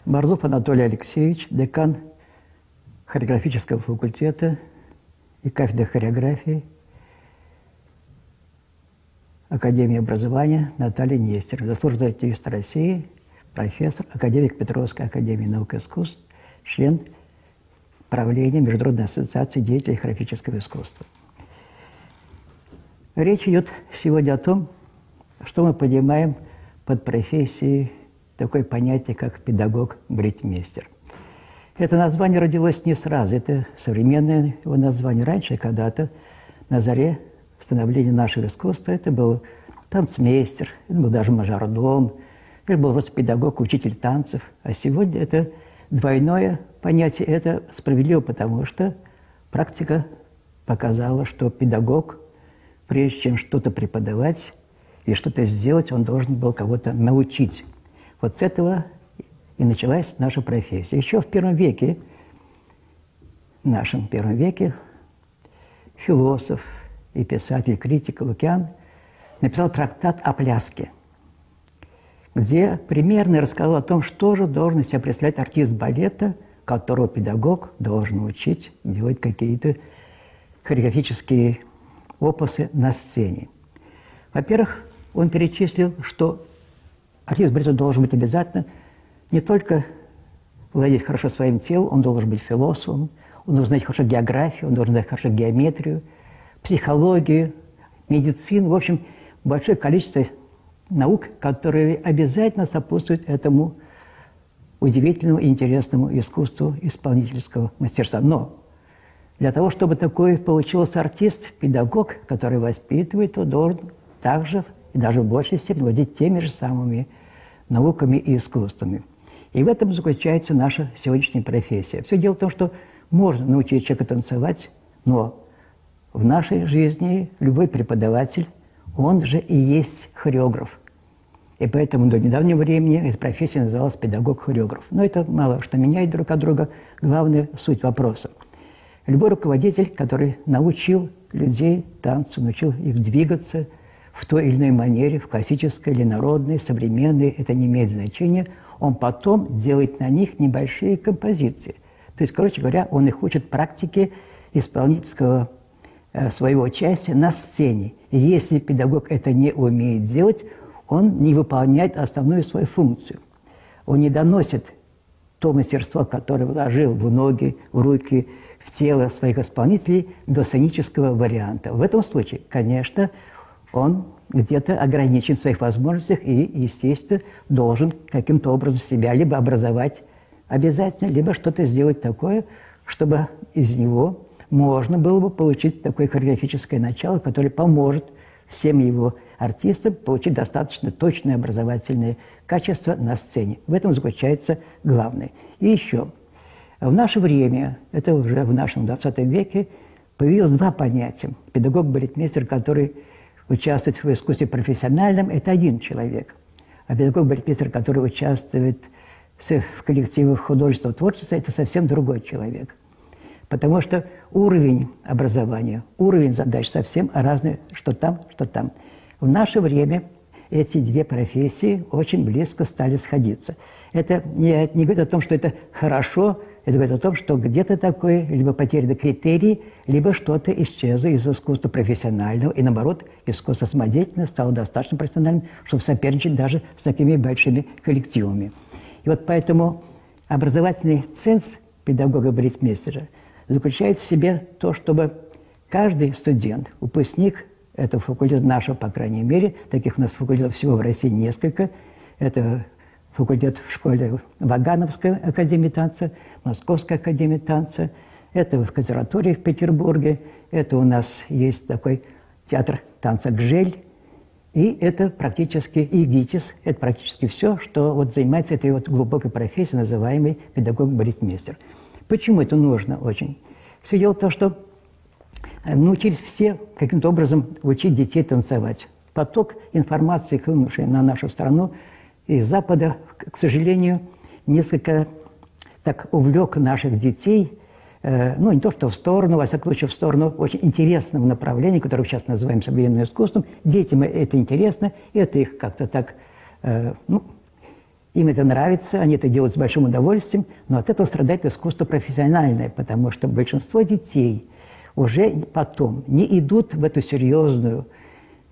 Борзов Анатолий Алексеевич, декан хореографического факультета и кафедры хореографии Академии образования Наталья Нестерова, заслуженный артист России, профессор, академик Петровской академии наук и искусств, член правления Международной ассоциации деятелей хореографического искусства. Речь идет сегодня о том, что мы понимаем под профессией такое понятие, как педагог-балетмейстер. Это название родилось не сразу, это современное его название. Раньше, когда-то, на заре становления нашего искусства, это был танцмейстер, это был даже мажордом, это был просто педагог, учитель танцев. А сегодня это двойное понятие, это справедливо, потому что практика показала, что педагог, прежде чем что-то преподавать и что-то сделать, он должен был кого-то научить. Вот с этого и началась наша профессия. Еще в первом веке, в нашем первом веке, философ и писатель, критик Лукиан написал трактат о пляске, где примерно рассказал о том, что же должен из себя представлять артист балета, которого педагог должен учить делать какие-то хореографические опусы на сцене. Во-первых, он перечислил, что артист балета должен быть обязательно не только владеть хорошо своим телом, он должен быть философом, он должен знать хорошо географию, он должен знать хорошо геометрию, психологию, медицину, в общем, большое количество наук, которые обязательно сопутствуют этому удивительному и интересному искусству исполнительского мастерства. Но для того, чтобы такой получился артист, педагог, который воспитывает, то должен также и даже в большей степени владеть теми же самыми науками и искусствами. И в этом заключается наша сегодняшняя профессия. Все дело в том, что можно научить человека танцевать, но в нашей жизни любой преподаватель, он же и есть хореограф. И поэтому до недавнего времени эта профессия называлась педагог-хореограф. Но это мало что меняет друг от друга. Главная суть вопроса. Любой руководитель, который научил людей танцу, научил их двигаться в той или иной манере, в классической или народной, современной, это не имеет значения, он потом делает на них небольшие композиции. То есть, короче говоря, он их учит практике исполнительского своего участия на сцене. И если педагог это не умеет делать, он не выполняет основную свою функцию. Он не доносит то мастерство, которое вложил в ноги, в руки, в тело своих исполнителей до сценического варианта. В этом случае, конечно, он где-то ограничен в своих возможностях и, естественно, должен каким-то образом себя либо образовать обязательно, либо что-то сделать такое, чтобы из него можно было бы получить такое хореографическое начало, которое поможет всем его артистам получить достаточно точные образовательные качества на сцене. В этом заключается главное. И еще. В наше время, это уже в нашем 20 веке, появилось два понятия. Педагог-балетмейстер, который участвует в искусстве профессиональном, это один человек. А педагог-балетмейстер, который участвует в коллективах художественного творчества, это совсем другой человек. Потому что уровень образования, уровень задач совсем разный, что там, что там. В наше время эти две профессии очень близко стали сходиться. Это не говорит о том, что это хорошо, это говорит о том, что где-то такое либо потеряны критерии, либо что-то исчезло из искусства профессионального, и наоборот, искусство самодеятельное стало достаточно профессиональным, чтобы соперничать даже с такими большими коллективами. И вот поэтому образовательный ценз педагога-балетмейстера заключает в себе то, чтобы каждый студент, выпускник этого факультета, нашего, по крайней мере, таких у нас факультетов всего в России несколько, это факультет в школе Вагановской академии танца, Московской академии танца, это в консерватории в Петербурге, это у нас есть такой театр танца «Гжель», и это практически, и ГИТИС, это практически все, что вот занимается этой вот глубокой профессией, называемой педагог-балетмейстер. Почему это нужно очень? Все дело в том, что научились все каким-то образом учить детей танцевать. Поток информации, хлынувший на нашу страну из Запада, к сожалению, несколько так увлек наших детей, ну, не то что в сторону, во всяком случае, в сторону очень интересного направления, которое сейчас называем современным искусством. Детям это интересно, это их как-то так, ну, Им это нравится, они это делают с большим удовольствием, но от этого страдает искусство профессиональное, потому что большинство детей уже потом не идут в эту серьезную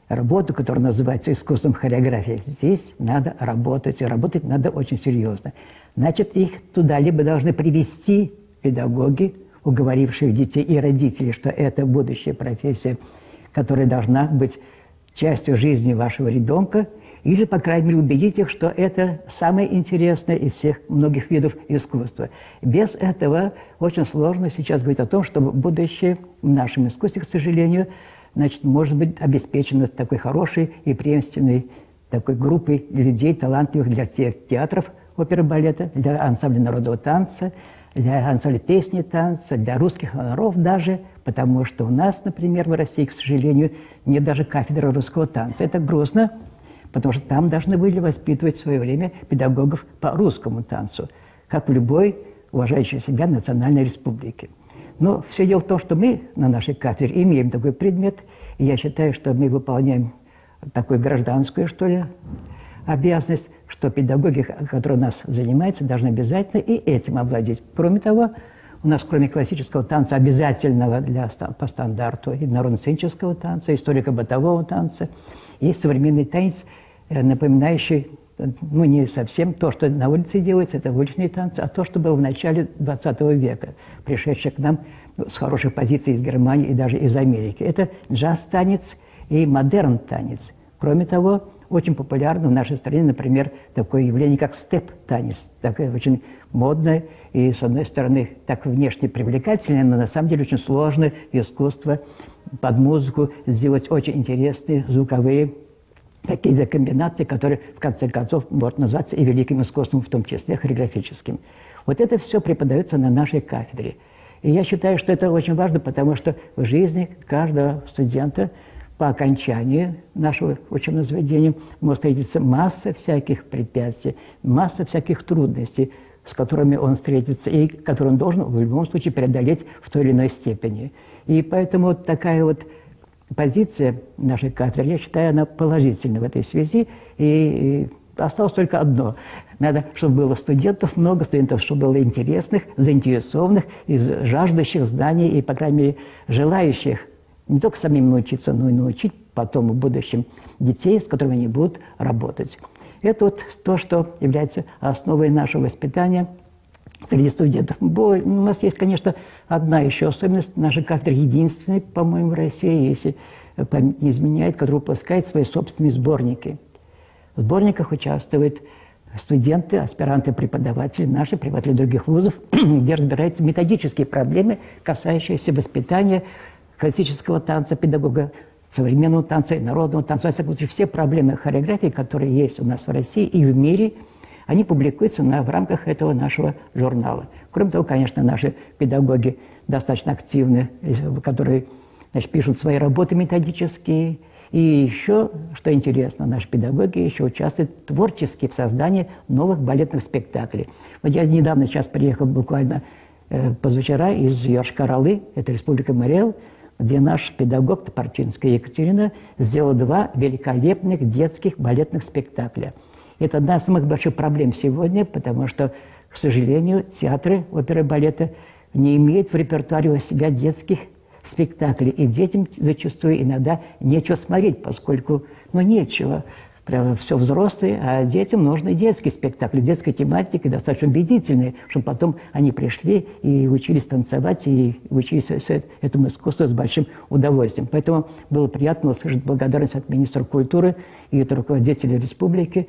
работу, которая называется искусством хореографии. Здесь надо работать, и работать надо очень серьезно. Значит, их туда либо должны привести педагоги, уговорившие детей и родителей, что это будущая профессия, которая должна быть частью жизни вашего ребенка, или, по крайней мере, убедить их, что это самое интересное из всех многих видов искусства. Без этого очень сложно сейчас говорить о том, что будущее в нашем искусстве, к сожалению, значит, может быть обеспечено такой хорошей и преемственной такой группой людей, талантливых для тех театров оперы и балета, для ансамбля народного танца, для ансамбля песни и танца, для русских хоров даже, потому что у нас, например, в России, к сожалению, нет даже кафедры русского танца. Это грустно, потому что там должны были воспитывать в свое время педагогов по русскому танцу, как в любой уважающей себя национальной республике. Но все дело в том, что мы на нашей кафедре имеем такой предмет, и я считаю, что мы выполняем такую гражданскую, что ли, обязанность, что педагоги, которые у нас занимаются, должны обязательно и этим овладеть. Кроме того, у нас, кроме классического танца, обязательного по стандарту и народно-сценического танца, историко-бытового танца, и современный танец, напоминающий, ну, не совсем то, что на улице делается, это уличные танцы, а то, что было в начале 20 века, пришедшее к нам с хороших позиций из Германии и даже из Америки. Это джаз-танец и модерн-танец. Кроме того, очень популярно в нашей стране, например, такое явление, как степ-танец. Такое очень модное и, с одной стороны, так внешне привлекательное, но на самом деле очень сложное искусство под музыку сделать очень интересные звуковые какие-то комбинации, которые, в конце концов, могут называться и великим искусством, в том числе хореографическим. Вот это все преподается на нашей кафедре. И я считаю, что это очень важно, потому что в жизни каждого студента по окончании нашего учебного заведения может встретиться масса всяких препятствий, масса всяких трудностей, с которыми он встретится и которые он должен в любом случае преодолеть в той или иной степени. И поэтому вот такая вот позиция нашей кафедры, я считаю, она положительна в этой связи. И осталось только одно. Надо, чтобы было студентов, много студентов, чтобы было интересных, заинтересованных, и жаждущих знаний, и, по крайней мере, желающих не только самим научиться, но и научить потом в будущем детей, с которыми они будут работать. Это вот то, что является основой нашего воспитания среди студентов. У нас есть, конечно, одна еще особенность. Наша кафедра единственная, по-моему, в России, если память не изменяет, которая выпускает свои собственные сборники. В сборниках участвуют студенты, аспиранты, преподаватели, наши преподаватели других вузов, где разбираются методические проблемы, касающиеся воспитания классического танца, педагога, современного танца и народного танца. Во всяком случае, все проблемы хореографии, которые есть у нас в России и в мире, они публикуются в рамках этого нашего журнала. Кроме того, конечно, наши педагоги достаточно активны, которые, значит, пишут свои работы методические. И еще, что интересно, наши педагоги еще участвуют творчески в создании новых балетных спектаклей. Вот я недавно сейчас приехал буквально позавчера из Йошкар-Олы, это Республика Мари-Эл, где наш педагог Топорчинская Екатерина сделала 2 великолепных детских балетных спектакля. Это одна из самых больших проблем сегодня, потому что, к сожалению, театры оперы и балета не имеют в репертуаре у себя детских спектаклей. И детям зачастую иногда нечего смотреть, поскольку, ну, нечего. Прямо все взрослые, а детям нужны детские спектакли, детской тематики, достаточно убедительные, чтобы потом они пришли и учились танцевать, и учились этому искусству с большим удовольствием. Поэтому было приятно услышать благодарность от министра культуры и от руководителя республики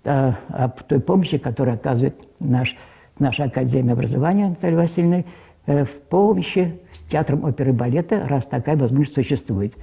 об той помощи, которую оказывает наша Академия образования Наталья Васильевна в помощи с театром оперы и балета, раз такая возможность существует.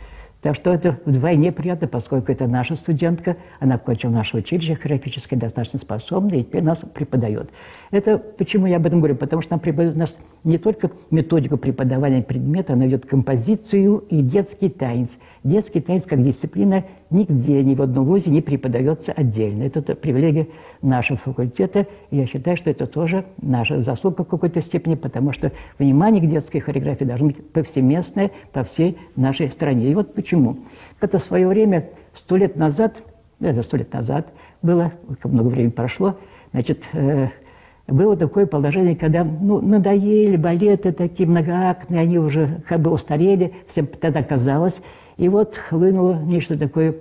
Так что это вдвойне приятно, поскольку это наша студентка, она окончила наше училище хореографическое, достаточно способна, и теперь нас преподает. Это почему я об этом говорю? Потому что она преподает у нас не только методику преподавания предмета, она ведет композицию и детский танец. Детский танец как дисциплина нигде, ни в одном вузе не преподается отдельно. Это привилегия нашего факультета, и я считаю, что это тоже наша заслуга в какой-то степени, потому что внимание к детской хореографии должно быть повсеместное по всей нашей стране. И вот почему. Как-то в свое время, 100 лет назад, это 100 лет назад было, много времени прошло, значит, было такое положение, когда надоели балеты такие многоактные, они уже как бы устарели, всем тогда казалось, и вот хлынуло нечто такое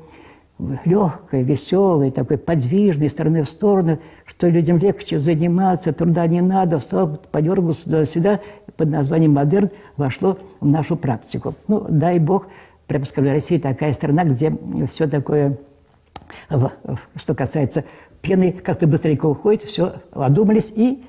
легкое, веселое, такое подвижное, из стороны в сторону, что людям легче заниматься, труда не надо, встал, подергался сюда, под названием «Модерн» вошло в нашу практику. Ну, дай бог, прямо скажу, Россия такая страна, где все такое, что касается пены, как-то быстренько уходит, все, одумались и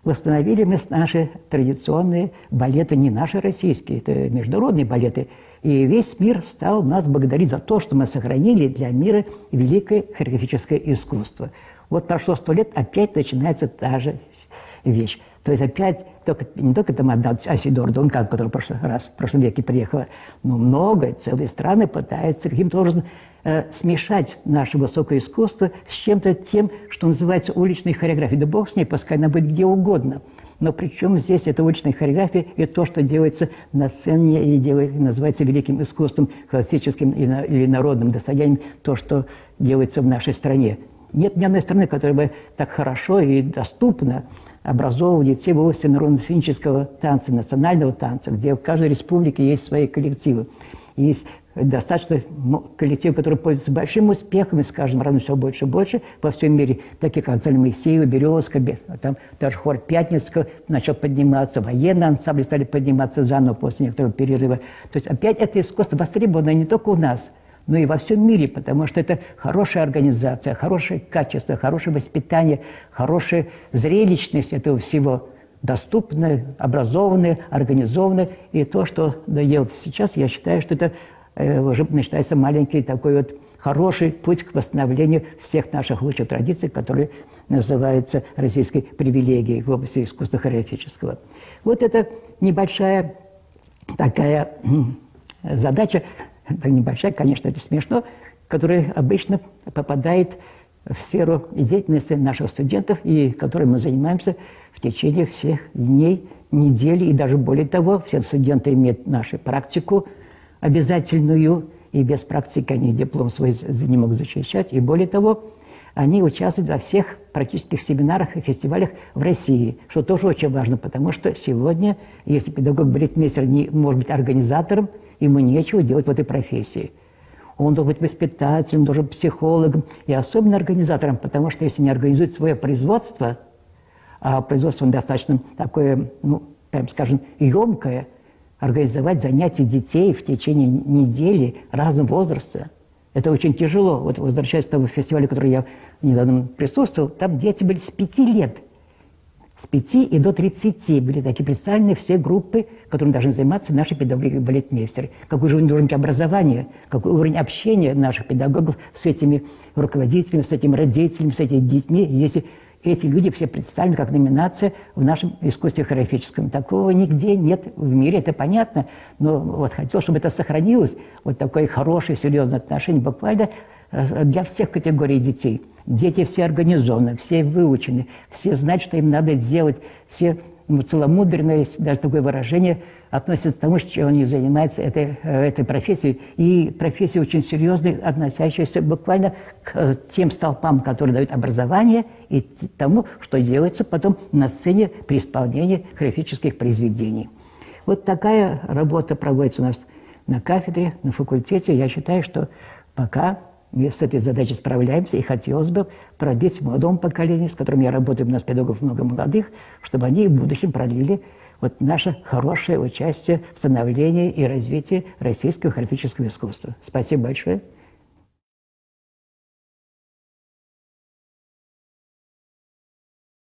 восстановили мы наши традиционные балеты, не наши российские, это международные балеты. И весь мир стал нас благодарить за то, что мы сохранили для мира великое хореографическое искусство. Вот прошло 100 лет, опять начинается та же вещь. То есть опять, не только там одна Асидора Дункан, которая в прошлом веке приехала, но много, целые страны пытаются каким-то образом смешать наше высокое искусство с чем-то тем, что называется уличной хореографией. Да бог с ней, пускай она будет где угодно. Но причем здесь это уличная хореография и то, что делается на сцене и называется великим искусством, классическим или народным достоянием, то, что делается в нашей стране. Нет ни одной страны, которая бы так хорошо и доступно образовывает все в области народно-сценического танца, национального танца, где в каждой республике есть свои коллективы. Есть достаточно коллективов, которые пользуются большим успехом, и с каждым разом все больше и больше во всем мире, такие как Ансамбль Моисеева, Березка, там даже хор Пятницкого начал подниматься, военные ансамбли стали подниматься заново после некоторого перерыва. То есть опять это искусство востребовано не только у нас, но и во всем мире, потому что это хорошая организация, хорошее качество, хорошее воспитание, хорошая зрелищность этого всего, доступное, образованное, организованное. И то, что делается сейчас, я считаю, что это уже начинается маленький такой вот хороший путь к восстановлению всех наших лучших традиций, которые называются российской привилегией в области искусства хореографического. Вот это небольшая такая задача, небольшая, конечно, это смешно, которая обычно попадает в сферу деятельности наших студентов, и которой мы занимаемся в течение всех дней, недели, и даже более того, все студенты имеют нашу практику обязательную, и без практики они диплом свой не могут защищать, и более того, они участвуют во всех практических семинарах и фестивалях в России, что тоже очень важно, потому что сегодня, если педагог-балетмейстер не может быть организатором, ему нечего делать в этой профессии. Он должен быть воспитателем, должен быть психологом и особенно организатором, потому что если не организует свое производство, а производство достаточно такое, прям скажем, емкое, организовать занятия детей в течение недели разного возраста, это очень тяжело. Вот возвращаясь к тому фестивалю, который я недавно присутствовал, там дети были с 5 лет. С 5 и до 30 были такие представлены все группы, которыми должны заниматься наши педагоги-балетмейстеры. Какой же у них должен быть образование, какой уровень общения наших педагогов с этими руководителями, с этими родителями, с этими детьми, если эти люди все представлены как номинация в нашем искусстве хореографическом. Такого нигде нет в мире, это понятно, но вот хотел, чтобы это сохранилось, вот такое хорошее, серьезное отношение буквально для всех категорий детей. Дети все организованы, все выучены, все знают, что им надо делать, все целомудренные, даже такое выражение, относятся к тому, что они занимаются этой профессией. И профессия очень серьезная, относящаяся буквально к тем столпам, которые дают образование, и тому, что делается потом на сцене при исполнении хореографических произведений. Вот такая работа проводится у нас на кафедре, на факультете. Я считаю, что пока мы с этой задачей справляемся, и хотелось бы пробить молодому поколению, с которым я работаю, у нас педагогов много молодых, чтобы они в будущем продлили вот наше хорошее участие в становлении и развитии российского хореографического искусства. Спасибо большое.